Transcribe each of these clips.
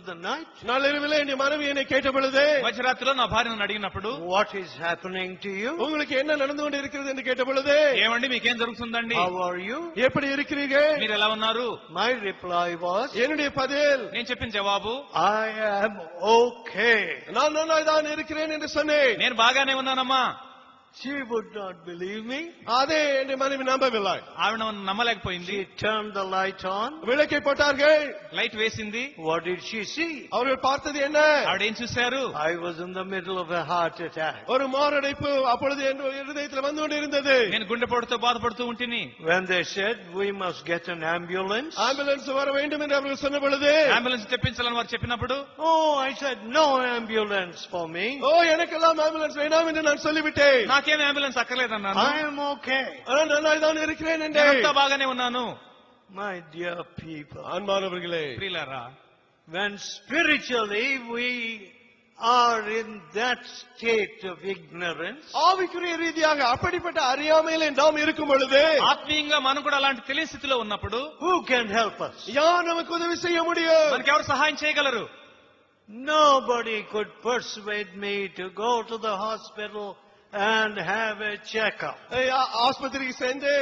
the night, நாளிரவிலே என் மனைவி என்னை கேட்டபொழுது, మధ్యరాత్రిలో నా భార్యను అడిగినప్పుడు, what is happening to you? உங்களுக்கு என்ன நடந்து கொண்டு இருக்கிறது என்று கேட்டபொழுது, ఏమండి మీకేం జరుగుతుందండి, How are you? எப்படி இருக்கிறீர்கள்? మీరు ఎలా ఉన్నారు? My reply was, என்னுடைய பதில், నేను చెప్పిన జవాబు, I am okay. நான் நன்றாய் தான் இருக்கிறேன் என்று சொன்னேன். నేను బాగానే ఉన్నానమ్మా. She would not believe me. அதே என் மனைவி நம்பவில்லை. ఆవిడ నమ్మలేకపోయింది. She turned the light on. விளக்கை போட்டார்கள். లైట్ వేసింది. What did she see? அவர்கள் பார்த்தது என்ன? ఆవిడ ఏం చూశారు? I was in the middle of a heart attack. ஒரு மாரடைப்பு அப்பொழுது என் இதயத்தில் வந்து கொண்டிருந்தது. నేను గుండెపోటుతో బాధపడుతూ ఉంటిని. When they said we must get an ambulance, ambulance வர வேண்டும் என்று அவர்கள் சொன்ன பொழுது, అంబులెన్స్ తెప్పించాలని వారు చెప్పినప్పుడు, oh, I said no ambulance for me. ஓ எனக்கெல்லாம் ஆம்புலன்ஸ் வேண்டாம் என்று நான் சொல்லிவிட்டேன். నాకేం అంబులెన్స్ అక్కర్లేదన్నాను. I am okay. நான் நன்றாய் தான் இருக்கிறேன் என்றேன். నేనంతా బాగానే ఉన్నాను. My dear people, அன்பானவர்களே, ప్రియులారా, when spiritually we are in that state of ignorance, ஆவிக்குரிய ரீதியாக அப்படிப்பட்ட அறியாமையிலே நாம் இருக்கும் பொழுது, ఆత్మీయంగా మనం కూడా అలాంటి తెలియని స్థితిలో ఉన్నప్పుడు, who can help us? யார் நமக்கு உதவி செய்ய முடியும்? మనకెవరు సహాయం చేయగలరు? Nobody could persuade me to go to the hospital and have a checkup. ஆஸ்பத்திரிக்கு சென்று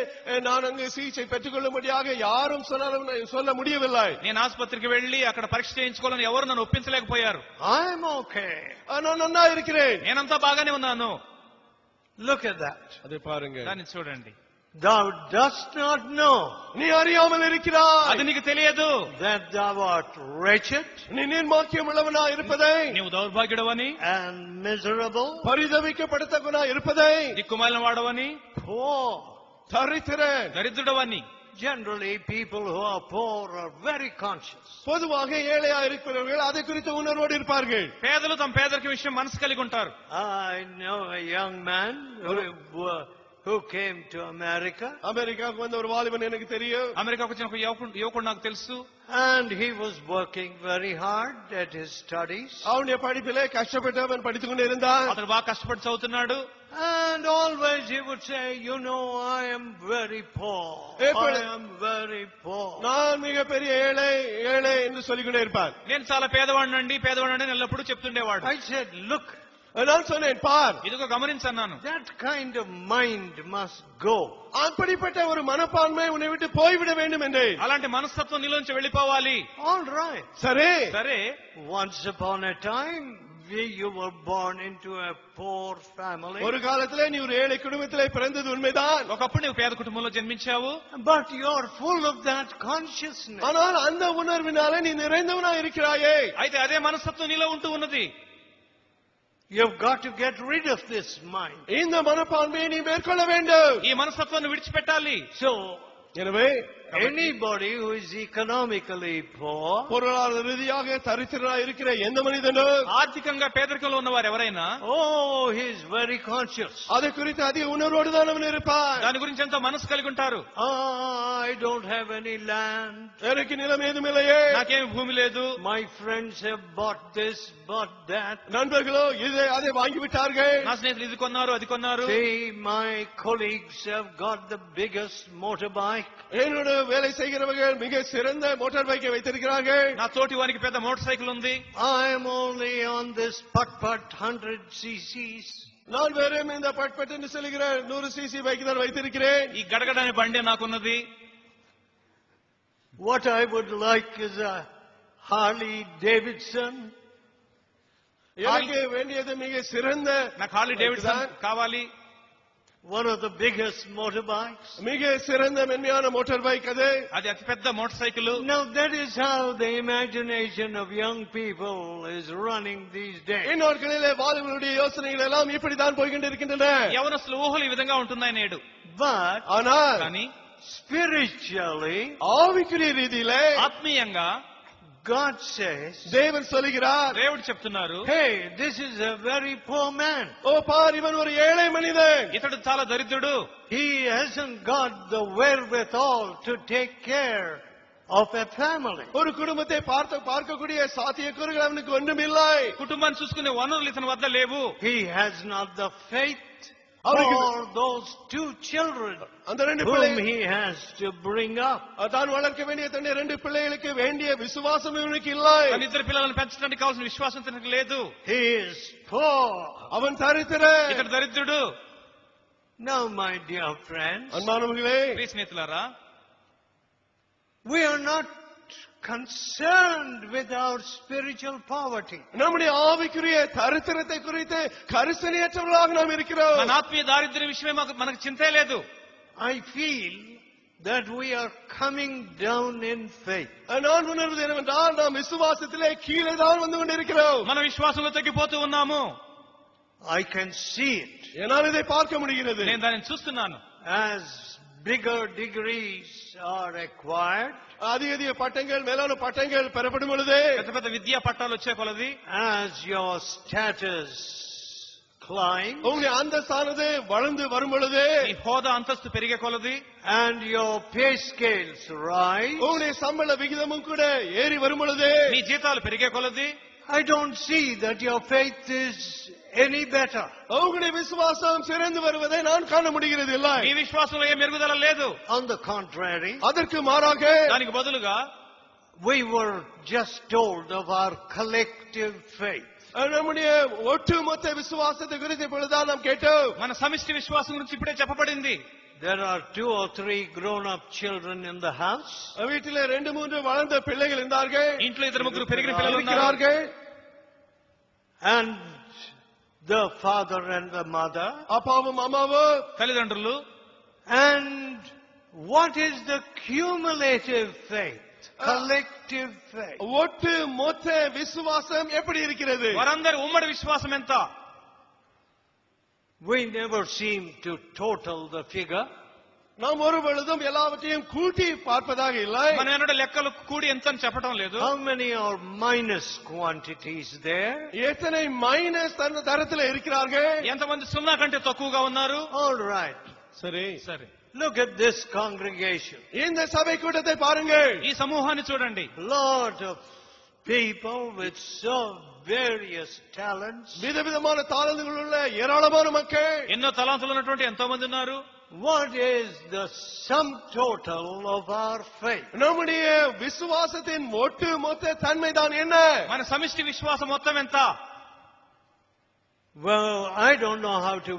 நான் அங்கு சிகிச்சை பெற்றுக் கொள்ளும்படியாக யாரும் சொல்ல முடியவில்லை. నేను ఆసుపత్రికి వెళ్లి అక్కడ పరీక్ష చేయించుకోవాలని ఎవరు నన్ను ఒప్పించలేకపోయారు. I am okay. நான் நன்னா இருக்கிறேன். నేనంతా బాగానే ఉన్నాను. Look at that. அதை பாருங்க. దాన్ని చూడండి. Thou dost not know நீ அறியாமல் இருக்கிறாய். అది నీకు తెలియదు that thou art wretched நீ நிர்மாக்கியம் உள்ளவனா இருப்பதை, నీవు దౌర్భాగ్యుడవని, and miserable, பரிதவிக்கப்படுத்தவனா இருப்பதை, దిక్కుమాలిన వాడవని, poor. தரித்திரன். దరిద్రుడవని. Generally, people who are poor are very conscious. பொதுவாக ஏழையா இருக்கிறவர்கள் அதை குறித்த உணர்வோடு இருப்பார்கள். పేదలు తమ పేదరిక విషయం మనసు కలిగి ఉంటారు. I know a young man who came to America, அமெரிக்காவுக்கு வந்த ஒரு வாலிபன் எனக்கு தெரியும். అమెరికాకు వచ్చిన ఒక యువకుడు నాకు తెలుసు. and he was working very hard at his studies, அவனுடைய படிப்பிலே கஷ்டப்பட்டு அவன் படித்துக் கொண்டு இருந்தான். అతను బాగా కష్టపడి చదువుతున్నాడు. and always he would say, you know, I am very poor. I am very poor. நான் மிக பெரிய ஏழை என்று சொல்லிக் கொண்டே இருப்பான். నేను చాలా పేదవాడినండి అని ఎల్లప్పుడూ చెప్తుండేవాడు. I said, look, நான் சொன்னேன், பார், ఇదిగో గమనించన్నాను. that kind of mind must go. அப்படிப்பட்ட ஒரு மனப்பான்மை உன்னை விட்டு போய்விட வேண்டும் என்றேன். అలాంటి మనస్తత్వం నీలోంచి వెళ్ళిపోవాలి. All right. సరే. Once upon a time, you were born into a poor family. ஒரு காலத்திலே நீ ஒரு ஏழை குடும்பத்திலே பிறந்தது உண்மைதான். ఒకప్పుడు నీవు పేద కుటుంబంలో జన్మించావు. But you're full of that consciousness. ஆனால் அந்த உணர்வினாலே நீ நிறைந்தவனா இருக்கிறாயே. అయితే అదే మనస్తత్వం నీలో ఉంటూ ఉన్నది. You've got to get rid of this mind. இந்த மனப்பான்மையை நீ மேற்கொள்ள வேண்டும். ఈ మనస్తత్వాన్ని విడిచిపెట్టాలి. So, எனவே anybody who is economically poor, பொருளாதார ரீதியாக தரித்திரனா இருக்கிற எந்த மனிதனும், ఆర్థికంగా పేదరికంలో ఉన్నవారు ఎవరైనా, oh, he is very conscious. அதை குறித்து அதிக உணர்வோடு தான் அவன் இருப்பான். దాని గురించి ఎంతో మనసు కలిగి ఉంటారు. I don't have any land. எனக்கு நிலம் ஏதும் இல்லையே. నాకేమి భూమి లేదు. My friends have bought this, bought that. நண்பர்களோ அதை வாங்கி விட்டார்கள். నా స్నేహితులు ఇది కొన్నారు, అది కొన్నారు. See, my colleagues have got the biggest motorbike. என்னோட வேலை செய்கிறவர்கள் மிக சிறந்த மோட்டார் பைக்கை வைத்திருக்கிறார்கள். నా తోటి వారికి పెద్ద మోటార్ సైకిల్ ఉంది. I am only on this putt 100 cc's. நான் வெறும் இந்த பட்பட் என்று சொல்லுகிற 100 cc பைக் தான் வைத்திருக்கிறேன். ఈ గడగడనే బండి నాకున్నది. What I would like is a Harley Davidson. எனக்கு வேண்டியது மிக சிறந்த, నాకు హార్లీ డేవిడ్సన్ కావాలి. One of the biggest motorbikes. மிக சிறந்த மென்மையான மோட்டார் பைக் அது. అది అతి పెద్ద motor cycle. Now that is how the imagination of young people is running these days. இந்நாட்களிலே வாலிபர்களுடைய யோசனைகள் எல்லாம் இப்படித்தான் போய்கொண்டிருக்கின்றன. యవనస్తుల ఊహలు ఈ విధంగా ఉంటున్నాయి నేడు. But ஆனால் కానీ spiritually, ஆவிக்குரிய ரீதியிலே, ఆత్మీయంగా God says, தேவன் சொல்லுகிறார், దేవుడు చెప్తున్నారు, hey, this is a very poor man. ஓ பார், இவன் ஒரு ஏழை மனிதன். ఇతడు చాలా దరిద్రుడు. He hasn't got the wherewithal to take care of a family. ஒரு குடும்பத்தை பார்க்கக்கூடிய சாத்தியக்கூறுகள் அவனுக்கு ஒன்றுமில்லை. కుటుంబాన్ని చూసుకునే వనరులు ఇతని వద్ద లేవు. He has not the faith for those two children அந்த ரெண்டு whom பிள்ளைகள் he has to bring up. தான் வளர்க்க வேண்டிய தன்னுடைய ரெண்டு பிள்ளைகளுக்கு வேண்டிய விசுவாசம் இவனுக்கு இல்லை. తన ఇద్దరు పిల్లలను పెంచడానికి కావాల్సిన విశ్వాసం తనకు లేదు. He is poor. அவன் தரித்திரன். ఇతడు దరిద్రుడు. Now, my dear friends, அன்பானவர்களே, ప్రియ స్నేహితులారా, we are not concerned with our spiritual poverty. நம்முடைய ஆவிக்குரிய தரித்திரத்தை குறித்து கரிசனையற்றவர்களாக நாம் இருக்கிறோம். మన ఆత్మీయ దారిద్ర్య విషయమే మనకు చింతే లేదు. I feel that we are coming down in faith. நான் உணர்வது என்னவென்றால் நாம் விசுவாசத்திலே கீழே தான் வந்து கொண்டிருக்கிறோம். మన విశ్వాసంలో తగ్గిపోతూ ఉన్నాము. I can see it. என்னால் இதை பார்க்க முடிகிறது. నేను దానిని చూస్తున్నాను. As bigger degrees are acquired, அதிக அதிக பட்டங்கள் மேலான பட்டங்கள் பெறப்படும் பொழுது, పెద్ద పెద్ద విద్యా పట్టాలు వచ్చే కొలది, as your status climbs, உங்களுடைய அந்தஸ்தானது வளர்ந்து வரும் பொழுது, ఈ హోదా అంతస్తు పెరిగే కొలది, and your pay scales rise, உங்களுடைய சம்பள விகிதமும் கூட ஏறி வரும் பொழுது, మీ జీతాలు పెరిగే కొలది, I don't see that your faith is any better. உங்களுடைய விசுவாசம் சிறந்து வருவதை நான் காண முடிகிறது இல்லை. మీ విశ్వాసంలో ఏ మెరుగుదల లేదు. On the contrary, அதற்கு மாறாக దానికి బదులుగా we were just told of our collective faith. நம்முடைய ஒட்டுமொத்த விசுவாசத்தை குறித்து இப்பொழுதுதான் நாம் கேட்டோம். మన సమిష్టి విశ్వాసం గురించి ఇప్పుడే చెప్పబడింది. There are 2 or 3 grown-up children in the house. வீட்டிலே 2-3 வளர்ந்த பிள்ளைகள் இருந்தார்கள். ఇంట్లో ఇద్దరు ముగ్గురు పెరిగిన పిల్లలు ఉన్నారు. இருக்கிறார்கள். And the father and the mother. அப்பாவும் அம்மாவும், తల్లిదండ్రులు. And what is the cumulative faith? Collective faith. ஒட்டு மொத்த விசுவாசம் எப்படி இருக்கிறது? వారందరి ఉమ్మడి విశ్వాసం ఎంత? We never seem to total the figure. நாம் ஒரு பொழுதும் எல்லாவற்றையும் கூட்டி பார்ப்பதாக இல்லை. మనం ఎన్నడూ లెక్కలు కూడి ఎంత అని చెప్పడం లేదు. How many are minus quantities there? எத்தனை மைனஸ் தரத்தில் இருக்கிறார்கள்? ఎంతమంది సున్నా కంటే తక్కువగా ఉన్నారు? All right. சரி, సరే, Look at this congregation. இந்த சபை கூட்டத்தை பாருங்கள். ఈ సమూహాన్ని చూడండి. Lot of people with so various talents. விதவிதமான தாளந்துகள் உள்ள ஏராளமான மக்கள். ఎన్నో తలాంతులు ఉన్నటువంటి ఎంతో మంది ఉన్నారు. What is the sum total of our faith? நம்முடைய விசுவாசத்தின் ஒட்டு மொத்த தன்மைதான் என்ன? మన సమిష్టి విశ్వాసం మొత్తం ఎంత? Well, I don't know how to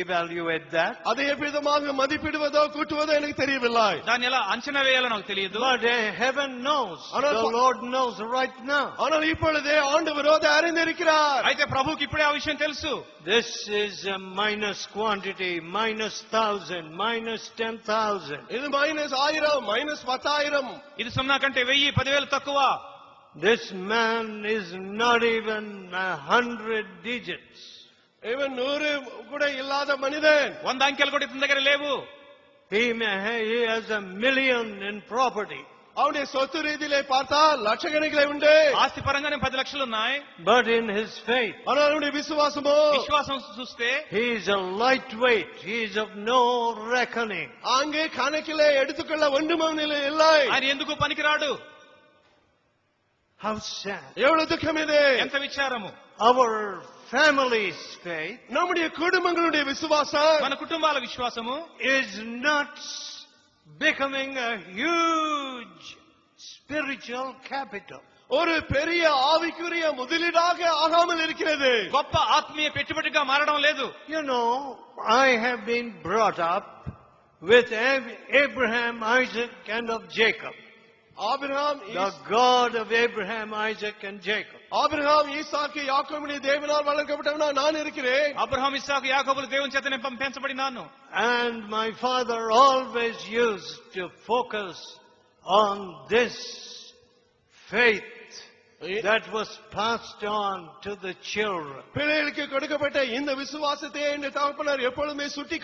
evaluate that. அதை எவ்விதமாக மதிப்பிடுவதோ கூட்டுவதோ எனக்கு தெரியவில்லை. దాన్ని ఎలా అంచనా వేయాలో నాకు తెలియదు. But heaven knows. The Lord knows right now. ஆனால் இப்பொழுதே ஆண்டவர் அதை அறிந்திருக்கிறார். అయితే ప్రభువుకి ఇప్పుడే ఆ విషయం తెలుసు. This is a minus quantity, minus 1,000, minus 10,000. இது மைனஸ் 1000, மைனஸ் 10,000. ఇది సున్నా కంటే 1000, 10,000 తక్కువ. This man is not even 100 digits. இவன் 100 கூட இல்லாத மனிதன். 100 అంకెలు కూడా ఇతని దగ్గర లేవు. He has 1 million in property. அவனுடைய சொத்து ரீதியிலே பார்த்தால் லட்சக்கணக்கிலே உண்டு. ఆస్తి పరంగానే 10 లక్షలు ఉన్నాయి. But in his faith, ஆனால் அவனுடைய விசுவாசமோ, విశ్వాసం చూస్తే he is a lightweight. He is of no reckoning. அங்கே கணக்கிலே எடுத்துக்கொள்ள ஒன்றும் இல்லை. ఆయన ఎందుకు పనికిరాడు? How sad. எவ்வளவு துக்கம் இது! ఎంత విచారము! Our family's faith நம்முடைய குடும்பங்களுடைய விசுவாசம், మన కుటుంబాల విశ్వాసము is not becoming a huge spiritual capital. ஒரு பெரிய ஆவிக்குரிய முதலீடாக ஆகாமல் இருக்கிறது. గొప్ప ఆత్మీయ పెట్టుబడిగా మారడం లేదు. You know, I have been brought up with Abraham, Isaac, and of Jacob. Abraham, The God of Abraham, Isaac, and Jacob. Abraham, Isaac, யாக்கோபின் தேவனால் வளர்க்கப்பட்டவனா நான் இருக்கிறேன். అబ్రహాము, ఇస్సాకు, యాకోబులు దేవుని చేతనే పెంచబడినాను. And my father always used to focus on this faith that was passed on to the children. பிள்ளைகளுக்கு கொடுக்கப்பட்ட இந்த விசுவாசத்தை இந்த தகப்பனார் எப்பொழுதுமே சுட்டி